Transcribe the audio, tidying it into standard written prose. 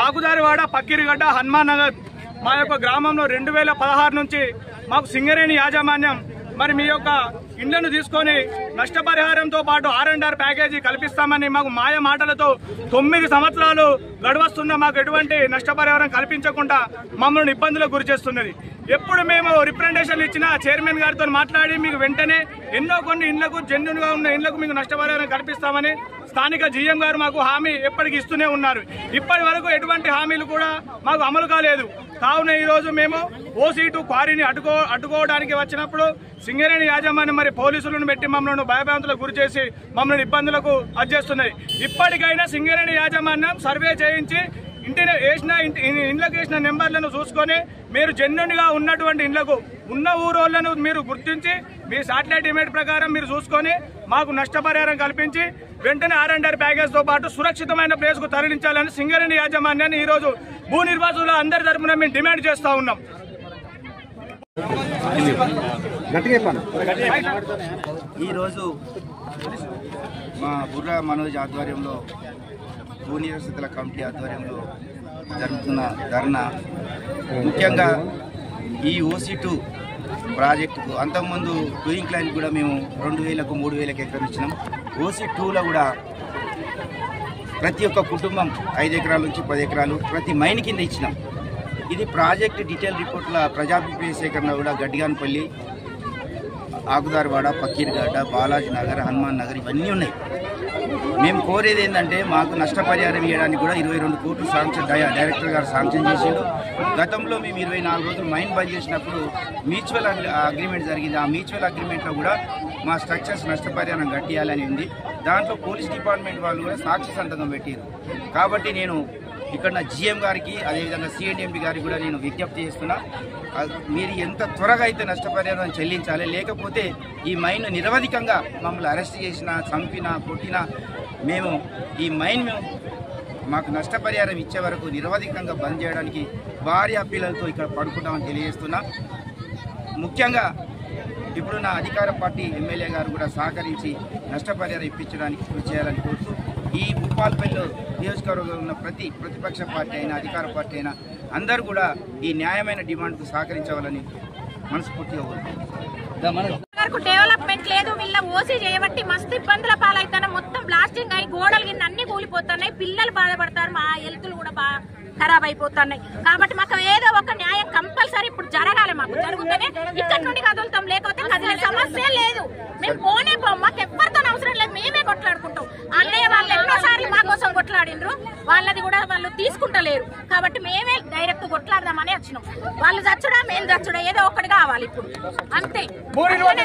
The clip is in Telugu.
ఆకుదారివాడ పక్కిరిగడ్డ హనుమాన్ నగర్ మా యొక్క గ్రామంలో 2016 నుంచి మాకు సింగరేణి యాజమాన్యం మరి మీ యొక్క ఇండ్లను తీసుకొని నష్టపరిహారంతో పాటు R&R ప్యాకేజీ కల్పిస్తామని మాకు మాయ మాటలతో 9 సంవత్సరాలు గడువస్తున్న మాకు ఎటువంటి నష్టపరిహారం కల్పించకుండా మమ్మల్ని ఇబ్బందులకు గురి చేస్తున్నది. ఎప్పుడు మేము రిప్రజెంటేషన్లు ఇచ్చినా చైర్మన్ గారితో మాట్లాడి మీకు వెంటనే కొన్ని ఇండ్లకు జెన్యూన్గా ఉన్న ఇండ్లకు మీకు నష్టపరిహారం కల్పిస్తామని స్థానిక జీఎం గారు మాకు హామీ ఎప్పటికీ ఇస్తూనే ఉన్నారు. ఇప్పటి వరకు ఎటువంటి హామీలు కూడా మాకు అమలు కాలేదు. కావున ఈరోజు మేము ఓసీ2 క్వారీని అడ్డుకోవడానికి వచ్చినప్పుడు సింగరేణి యాజమాన్యం మరి పోలీసులను పెట్టి మమ్మల్ని భయభ్రాంతులకు గురి చేసి మమ్మల్ని ఇబ్బందులకు అడ్జేస్తున్నది. ఇప్పటికైనా సింగరేణి యాజమాన్యం సర్వే చేయించి ఇండ్లకు వేసిన నెంబర్లను చూసుకొని మీరు జెన్యూన్గా ఉన్నటువంటి ఇండ్లకు ఉన్న ఊరోళ్లను మీరు గుర్తించి మీ శాటిలైట్ ఇమేజ్ ప్రకారం మీరు చూసుకొని మాకు నష్టపరిహారం కల్పించి వెంటనే R&R ప్యాకేజ్ తో పాటు సురక్షితమైన ప్లేస్ కు తరలించాలని సింగరేణి యాజమాన్యాన్ని ఈ రోజు భూ నిర్వాసుల అందరి తరఫున మేము డిమాండ్ చేస్తా ఉన్నాం. ఈరోజు మా బుర్రా మనోజ్ ఆధ్వర్యంలో భూ నిర్వాసితుల కమిటీ ఆధ్వర్యంలో జరుగుతున్న ధర్నా ముఖ్యంగా ఈ ఓసీ2 ప్రాజెక్టుకు అంతకుముందు డూయింగ్ లైన్ కూడా మేము 2000కు 3000కి ఎకరం ఇచ్చినాం. ఓసీ2లో కూడా ప్రతి ఒక్క కుటుంబం 5 ఎకరాల నుంచి 10 ఎకరాలు ప్రతి మైన్ కింద ఇచ్చినాం. ఇది ప్రాజెక్ట్ డీటెయిల్ రిపోర్ట్ల ప్రజాభిప్రాయ సేకరణ కూడా గడ్డిగానపల్లి, ఆకుదారవాడ, పక్కీర్గడ్డ, బాలాజీ నగర్, హనుమాన్ నగర్ ఇవన్నీ ఉన్నాయి. మేము కోరేది ఏంటంటే మాకు నష్టపరిహారం ఇవ్వడానికి కూడా 22 కోట్లు శాంక్షన్ డైరెక్టర్ గారు శాంక్షన్ చేసిండు. గతంలో మేము 24 రోజులు మైన్ బంద్ చేసినప్పుడు మ్యూచువల్ అగ్రిమెంట్ జరిగింది. ఆ మ్యూచువల్ అగ్రిమెంట్లో కూడా మా స్ట్రక్చర్స్ నష్టపరిహారం కట్టియాలని ఉంది. దాంట్లో పోలీస్ డిపార్ట్మెంట్ వాళ్ళు కూడా సాక్షి సంతకం పెట్టారు. కాబట్టి నేను ఇక్కడ నా జిఎం గారికి అదేవిధంగా సిఎండి గారికి కూడా నేను విజ్ఞప్తి చేస్తున్నా, మీరు ఎంత త్వరగా అయితే నష్టపరిహారం చెల్లించాలి. లేకపోతే ఈ మైన్ నిరవధికంగా మమ్మల్ని అరెస్ట్ చేసినా, చంపినా, కొట్టినా మేము ఈ మైన్ మాకు నష్టపరిహారం ఇచ్చే వరకు నిరవధికంగా బంద్ చేయడానికి భారీ అప్పీలతో ఇక్కడ పడుకుంటామని తెలియజేస్తున్నా. ముఖ్యంగా ఇప్పుడు నా అధికార పార్టీ ఎమ్మెల్యే గారు కూడా సహకరించి నష్టపరిహారం ఇప్పించడానికి కృషి చేయాలని కోరుతూ ఈ భూపాలపల్లిలో నియోజకవర్గంలో ఉన్న ప్రతిపక్ష పార్టీ అయినా అధికార పార్టీ అయినా అందరూ కూడా ఈ న్యాయమైన డిమాండ్కు సహకరించవాలని మనస్ఫూర్తిగా కోరుతున్నాను. డెవలప్మెంట్ లేదు, వీళ్ళ ఓసీ చేయబట్టి మస్తు ఇబ్బందుల పాలవుతాయి. మొత్తం బ్లాస్టింగ్ అయి గోడలు కింద అన్ని కూలిపోతున్నాయి. పిల్లలు బాధపడతారు, మా హెల్త్లు కూడా బాగా ఖరాబ్ అయిపోతున్నాయి. కాబట్టి మాకు ఏదో ఒక న్యాయం కంపల్సరీ ఇప్పుడు జరగాలి. మాకు జరుగుతూనే ఇక్కడ నుండి కదులుతాం, లేకపోతే కదిలే సమస్య లేదు. మేము పోనే పోం, మాకు ఎవరితో అవసరం లేదు, మేమే కొట్లాడుకుంటాం. అన్నయ్య వాళ్ళు ఎన్నోసార్లు మా కోసం కొట్లాడిండ్రు, వాళ్ళది కూడా వాళ్ళు తీసుకుంటలేరు. కాబట్టి మేమే డైరెక్ట్ కొట్లాడదామని వచ్చినాం. వాళ్ళు చచ్చుడా మేము చచ్చుడా ఏదో ఒకటి కావాలి ఇప్పుడు అంతే.